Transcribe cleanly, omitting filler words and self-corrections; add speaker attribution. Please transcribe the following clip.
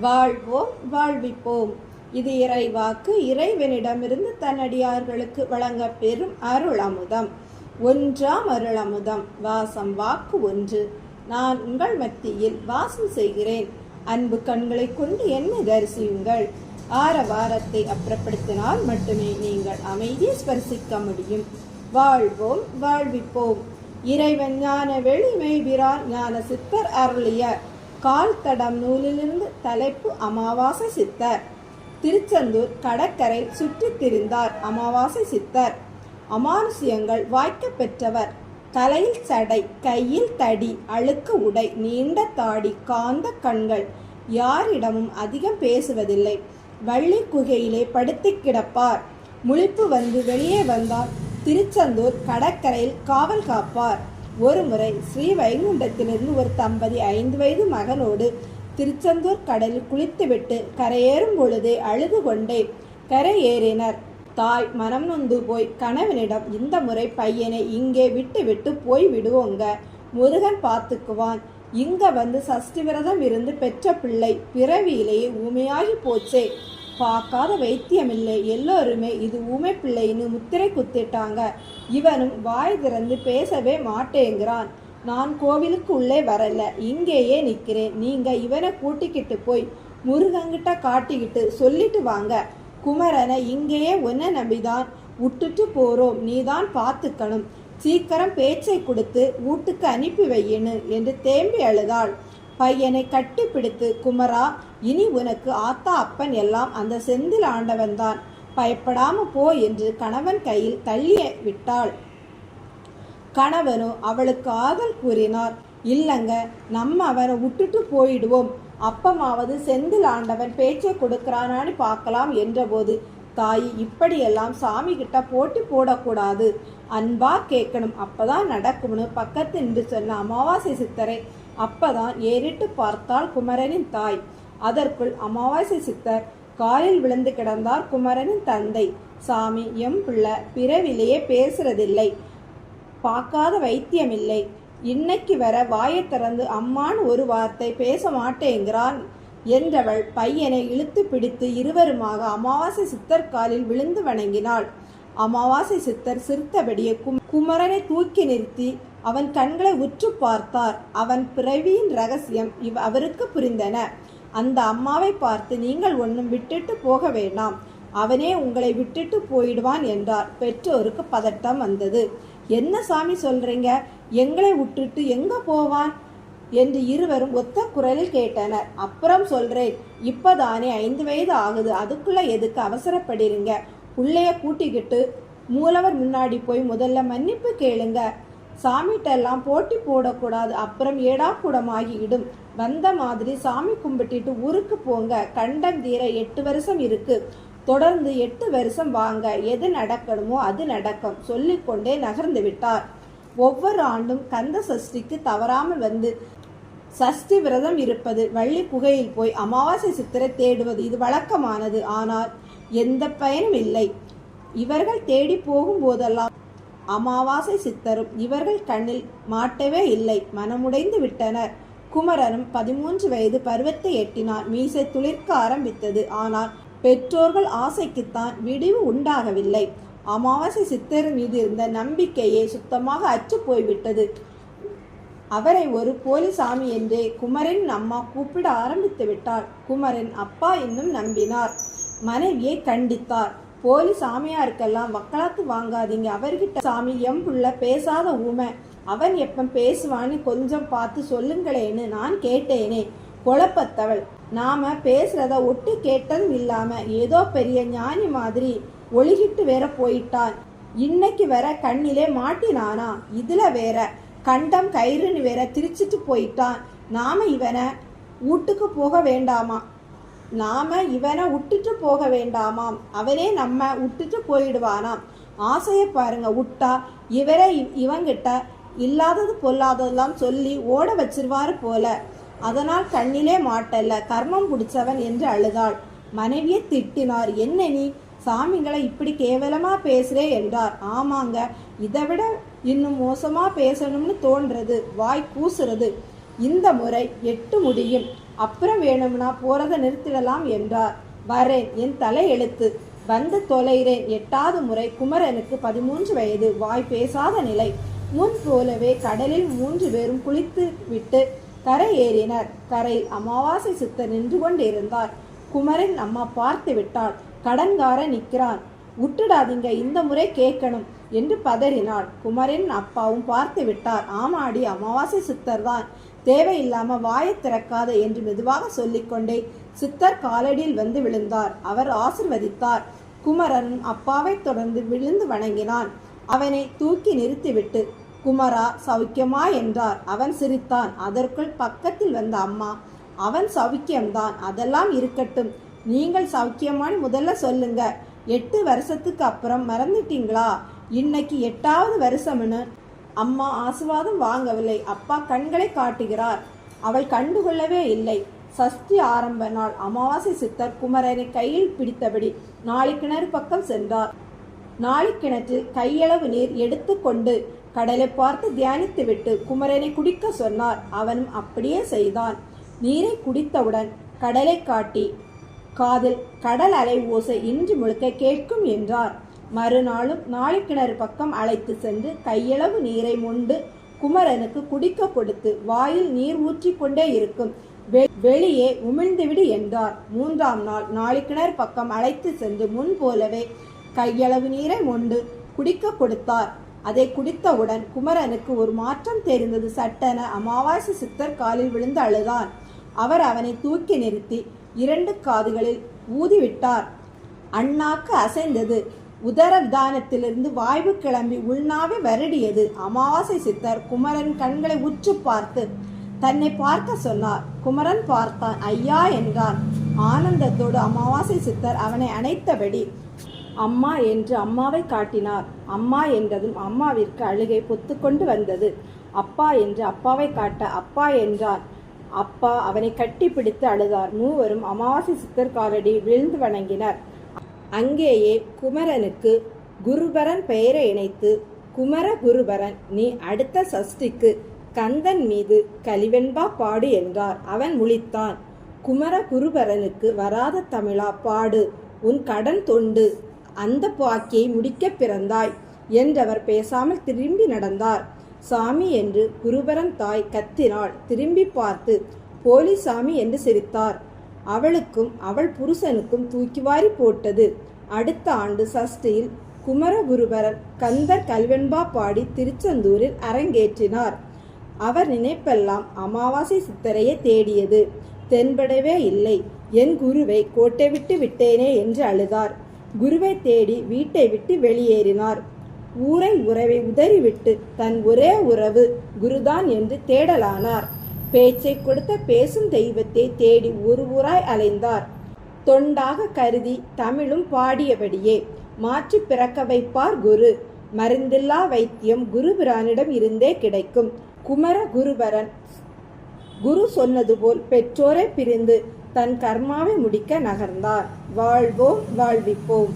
Speaker 1: வாழ்வோம் வாழ்விப்போம். இது இறைவாக்கு. இறைவனிடமிருந்து தன்னடியார்களுக்கு வழங்க பெறும் அருளமுதம். ஒன்றாம் அருளமுதம். வாசம் வாக்கு ஒன்று. நான் உங்கள் மத்தியில் வாசம் செய்கிறேன். அன்பு கண்களை கொண்டு என்னை தரிசியுங்கள். ஆரவாரத்தை அப்புறப்படுத்தினால் மட்டுமே நீங்கள் அமைதியை ஸ்பரிசிக்க முடியும். வாழ்வோம் வாழ்விப்போம். இறைவன் ஞான வெளிமைபிரான் ஞான சித்தர் அருளிய கால் தடம் நூலிலிருந்து. தலைப்பு அமாவாசை சித்தர். திருச்செந்தூர் கடற்கரை சுற்றி திரிந்தார் அமாவாசை சித்தர். அமானுஷ்யங்கள் வாய்க்க பெற்றவர். தலையில் சடை, கையில் தடி, அழுக்கு உடை, நீண்ட தாடி, காந்த கண்கள். யாரிடமும் அதிகம் பேசுவதில்லை. வள்ளி குகையிலே படுத்து கிடப்பார். முழிப்பு வந்து வெளியே வந்தால் திருச்செந்தூர் கடற்கரையில் காவல் காப்பார். ஒருமுறை ஸ்ரீ வைகுண்டத்திலிருந்து ஒரு தம்பதி 5 வயது மகனோடு திருச்செந்தூர் கடலில் குளித்துவிட்டு கரையேறும் பொழுதே அழுது கொண்டே கரையேறினர். தாய் மனம் நொந்து போய் கணவனிடம், இந்த முறை பையனை இங்கே விட்டு போய் விடுவோங்க, முருகன் பார்த்துக்குவான். இங்க வந்து சஷ்டி விரதம் இருந்து பெற்ற பிள்ளை பிறவியிலேயே ஊமையாகி போச்சே, பார்க்காத வைத்தியமில்லை. எல்லோருமே இது ஊமை பிள்ளைன்னு முத்திரை குத்திட்டாங்க. இவனும் வாய் திறந்து பேசவே மாட்டேங்கிறான். நான் கோவிலுக்கு உள்ளே வரல, இங்கேயே நிற்கிறேன். நீங்க இவனை கூட்டிக்கிட்டு போய் முருகங்கிட்ட காட்டிக்கிட்டு சொல்லிட்டு வாங்க. குமரனை இங்கேயே ஒன்ன நம்பிதான் விட்டுட்டு போறோம், நீதான் பார்த்துக்கணும். சீக்கிரம் பேச்சை கொடுத்து வீட்டுக்கு அனுப்பி வையினு என்று தேம்பி அழுதாள். பையனை கட்டி பிடித்து, குமரா, இனி உனக்கு ஆத்தா அப்பன் எல்லாம் அந்த செந்தில் ஆண்டவன் தான், பயப்படாம போ என்று கணவன் கையில் தள்ளி விட்டாள். கணவனோ அவளுக்கு ஆதல் கூறினார். இல்லங்க, நம்ம அவனை விட்டுட்டு போயிடுவோம். அப்பமாவது செந்தில் ஆண்டவன் பேச்சை கொடுக்கிறானான்னு பார்க்கலாம் என்றபோது, தாய், இப்படியெல்லாம் சாமி கிட்ட போட்டி போடக்கூடாது, அன்பா கேட்கணும், அப்பதான் நடக்கும்னு பக்கத்து நின்று சொன்ன அமாவாசை சித்தரை அப்பதான் ஏறிட்டு பார்த்தாள் குமரனின் தாய். அதற்குள் அமாவாசை சித்தர் காலில் விழுந்து கிடந்தார் குமரனின் தந்தை. சாமி, எம் பிள்ளை பிறவிலேயே பேசுறதில்லை, பார்க்காத வைத்தியமில்லை. இன்னைக்கு வர வாயை திறந்து அம்மான்னு ஒரு வார்த்தை பேச மாட்டேங்கிறான் என்றவள் பையனை இழுத்து பிடித்து இருவருமாக அமாவாசை சித்தர் காலில் விழுந்து வணங்கினாள். அமாவாசை சித்தர் சிரித்தபடியே குமரனை தூக்கி நிறுத்தி அவன் கண்களை உற்று பார்த்தார். அவன் பிறவியின் ரகசியம் அவருக்கு புரிந்தன. அந்த அம்மாவை பார்த்து, நீங்கள் ஒன்றும் விட்டுட்டு போக வேண்டாம், அவனே உங்களை விட்டுட்டு போயிடுவான் என்றார். பெற்றோருக்கு பதட்டம் வந்தது. என்ன சாமி சொல்றீங்க, எங்களை விட்டுட்டு எங்க போவான் என்று இருவரும் ஒத்த குரலில் கேட்டனர். அப்புறம் சொல்றேன், இப்பதானே 5 வயது ஆகுது, அதுக்குள்ள எதுக்கு அவசரப்படுறீங்க? பிள்ளைய கூட்டிக்கிட்டு மூலவர் முன்னாடி போய் முதல்ல மன்னிப்பு கேளுங்க. சாமிட்டெல்லாம் போட்டி போடக்கூடாது, அப்புறம் ஏடா கூடமாகிடும். வந்த மாதிரி சாமி கும்பிட்டுட்டு ஊருக்கு போங்க. கண்டம் தீர 8 வருஷம் இருக்கு, தொடர்ந்து 8 வருஷம் வாங்க, எது நடக்கணுமோ அது நடக்கும் சொல்லிக்கொண்டே நகர்ந்து விட்டார். ஒவ்வொரு ஆண்டும் கந்த சஷ்டிக்கு தவறாமல் வந்து சஷ்டி விரதம் இருப்பது, வள்ளி குகையில் போய் அமாவாசை சித்தரை தேடுவது இது வழக்கமானது. ஆனால் எந்த பயனும் இல்லை. இவர்கள் தேடி போகும் போதெல்லாம் அமாவாசை சித்தரும் இவர்கள் கண்ணில் மாட்டவே இல்லை. மனமுடைந்து விட்டனர். குமரனும் 13 வயது பருவத்தை எட்டினான். மீசை துளிர்க்க ஆரம்பித்தது. ஆனால் பெற்றோர்கள் ஆசைக்குத்தான் விடிவு உண்டாகவில்லை. அமாவாசை சித்தர் மீது இருந்த நம்பிக்கையே சுத்தமாக அற்று போய்விட்டது. அவரை ஒரு போலி சாமி என்றே குமரன் அம்மா கூப்பிட ஆரம்பித்து விட்டார். குமரன் அப்பா இன்னும் நம்பினார். மனைவியை கண்டித்தார். போலி சாமியாருக்கெல்லாம் வக்காலத்து வாங்காதீங்க, அவர்கிட்ட சாமி எம் புள்ள பேசாத ஊமை, அவன் எப்ப பேசுவான்னு கொஞ்சம் பார்த்து சொல்லுங்களேன்னு நான் கேட்டேனே. குழப்பத்தவள், நாம பேசுறத ஒட்டு கேட்டதும் இல்லாம ஏதோ பெரிய ஞானி மாதிரி ஒளிகிட்டு வேற போயிட்டான். இன்னைக்கு வேற கண்ணிலே மாட்டினானா, இதுல வேற கண்டம் கயிறுன்னு வேற திரிச்சிட்டு போயிட்டான். நாம இவனை வீட்டுக்கு போக வேண்டாமா? நாம இவனை விட்டுட்டு போக வேண்டாமாம், அவனே நம்ம விட்டுட்டு போயிடுவானாம். ஆசையை பாருங்க, விட்டா இவரே இவங்கிட்ட இல்லாதது பொல்லாததெல்லாம் சொல்லி ஓட வச்சிருவாரு போல. அதனால் கண்ணிலே மாட்டல்ல, கர்மம் பிடிச்சவன் என்று அழுதாள். மனைவியை திட்டினார். என்ன நீ சாமிங்களை இப்படி கேவலமா பேசுறே என்றார். ஆமாங்க, இதை விட இன்னும் மோசமா பேசணும்னு தோன்றது, வாய் கூசுறது. இந்த முறை 8 முடியும், அப்புறம் வேணும்னா போறதை நிறுத்திடலாம் என்றார். வரேன், என் தலை எழுத்து, வந்து தொலைகிறேன். 8வது முறை. குமரனுக்கு 13 வயது, வாய் பேசாத நிலை. முன் போலவே கடலில் 3 பேரும் குளித்து விட்டு கரை ஏறினர். கரையில் அமாவாசை சித்தர் நின்று கொண்டிருந்தார். குமரன் அம்மா பார்த்து விட்டாள். கடன்காரன் நிற்கிறான், விட்டுடாதீங்க, இந்த முறை கேட்கணும் என்று பதறினாள். குமரன் அப்பாவும் பார்த்து விட்டார். ஆமாடி, அமாவாசை சித்தர் தான், தேவையில்லாம வாயை திறக்காத என்று மெதுவாக சொல்லிக்கொண்டே சித்தர் காலடியில் வந்து விழுந்தார். அவர் ஆசிர்வதித்தார். குமரன் அப்பாவை தொடர்ந்து விழுந்து வணங்கினான். அவனை தூக்கி நிறுத்திவிட்டு, குமரா சௌக்கியமா என்றார். அவன் சிரித்தான். அதற்குள் பக்கத்தில் வந்த அம்மா, அவன் சௌக்கியம்தான், அதெல்லாம் இருக்கட்டும், நீங்கள் சௌக்கியமானு முதல்ல சொல்லுங்க. 8 வருஷத்துக்கு அப்புறம் மறந்துட்டீங்களா? இன்னைக்கு 8வது வருஷம்னு. அம்மா ஆசீர்வாதம் வாங்கவில்லை. அப்பா கண்களை காட்டுகிறார். அவள் கண்டுகொள்ளவே இல்லை. சஷ்டி ஆரம்ப நாள். அமாவாசை சித்தர் குமரனை கையில் பிடித்தபடி நாளிக்கிணறு பக்கம் சென்றார். நாளிக்கிணற்றில் கையளவு நீர் எடுத்து கொண்டு கடலை பார்த்து தியானித்துவிட்டு குமரனை குடிக்க சொன்னார். அவனும் அப்படியே செய்தான். நீரை குடித்தவுடன் கடலை காட்டி, காதில் கடல் அலை ஓசை இன்று முழுக்க கேட்கும் என்றார். மறுநாளும் நாளிக்கிணறு பக்கம் அழைத்து சென்று கையளவு நீரை மொண்டு குமரனுக்கு குடிக்க கொடுத்து, வாயில் நீர் ஊற்றி கொண்டே இருக்கும், வெளியே உமிழ்ந்துவிடு என்றார். 3ஆம் நாள் நாளிக்கிணறு பக்கம் அழைத்து சென்று முன் போலவே கையளவு நீரை மொண்டு குடிக்க கொடுத்தார். அதை குடித்தவுடன் குமரனுக்கு ஒரு மாற்றம் தெரிந்தது. சட்டென அமாவாசை சித்தர் காலில் விழுந்து அழுதான். அவர் அவனை தூக்கி நிறுத்தி 2 காதுகளில் ஊதிவிட்டார். அண்ணாக்கு அசைந்தது. உதர விதானத்திலிருந்து வாய்வு கிளம்பி உள்நாவே வருடியது. அமாவாசை சித்தர் குமரன் கண்களை உற்று பார்த்து தன்னை பார்க்க சொன்னார். குமரன் பார்த்தான். ஐயா என்றான். ஆனந்தத்தோடு அமாவாசை சித்தர் அவனை அணைத்தபடி அம்மா என்று அம்மாவை காட்டினார். அம்மா என்றதும் அம்மாவிற்கு அழுகை பொத்துக்கொண்டு வந்தது. அப்பா என்று அப்பாவை காட்ட அப்பா என்றான். அப்பா அவனை கட்டி பிடித்து அழுதார். மூவரும் அமாவாசை சித்தர் காலடி விழுந்து வணங்கினர். அங்கேயே குமரனுக்கு குருபரன் பெயரை இணைத்து, குமர குருபரன், நீ அடுத்த சஷ்டிக்கு கந்தன் மீது கலிவெண்பா பாடு என்றார். அவன் முழித்தான். குமர குருபரனுக்கு வராத தமிழா பாடு, உன் கடன் தொண்டு, அந்த பாக்கியை முடிக்க பிறந்தாய் என்றவர் பேசாமல் திரும்பி நடந்தார். சாமி என்று குருபரன் தாய் கத்தினாள். திரும்பி பார்த்து போலி சாமி என்று சிரித்தார். அவளுக்கும் அவள் புருஷனுக்கும் தூக்கி வாரி போட்டது. அடுத்த ஆண்டு சஷ்டியில் குமரகுருபரன் கந்தர் கல்வெண்பா பாடி திருச்செந்தூரில் அரங்கேற்றினார். அவர் நினைப்பெல்லாம் அமாவாசை சித்தரையே தேடியது. தென்படவே இல்லை. என் குருவை கோட்டை விட்டு விட்டேனே என்று அழுதார். குருவை தேடி வீட்டை விட்டு வெளியேறினார். ஊரை உறவை உதறிவிட்டு தன் ஒரே உறவு குருதான் என்று தேடலானார். பேச்சை கொடுத்த பேசும் தெய்வத்தை தேடி ஒரு ஊராய் அலைந்தார். தொண்டாக கருதி தமிழும் பாடியபடியே மாற்றி பிறக்க வைப்பார் குரு. மருந்தில்லா வைத்தியம் குருபிரானிடம் இருந்தே கிடைக்கும். குமர குருபரன் குரு சொன்னது போல் பெற்றோரை பிரிந்து தன் கர்மாவை முடிக்க நகர்ந்தார். வாழ்வோம், வாழ்விப்போம்.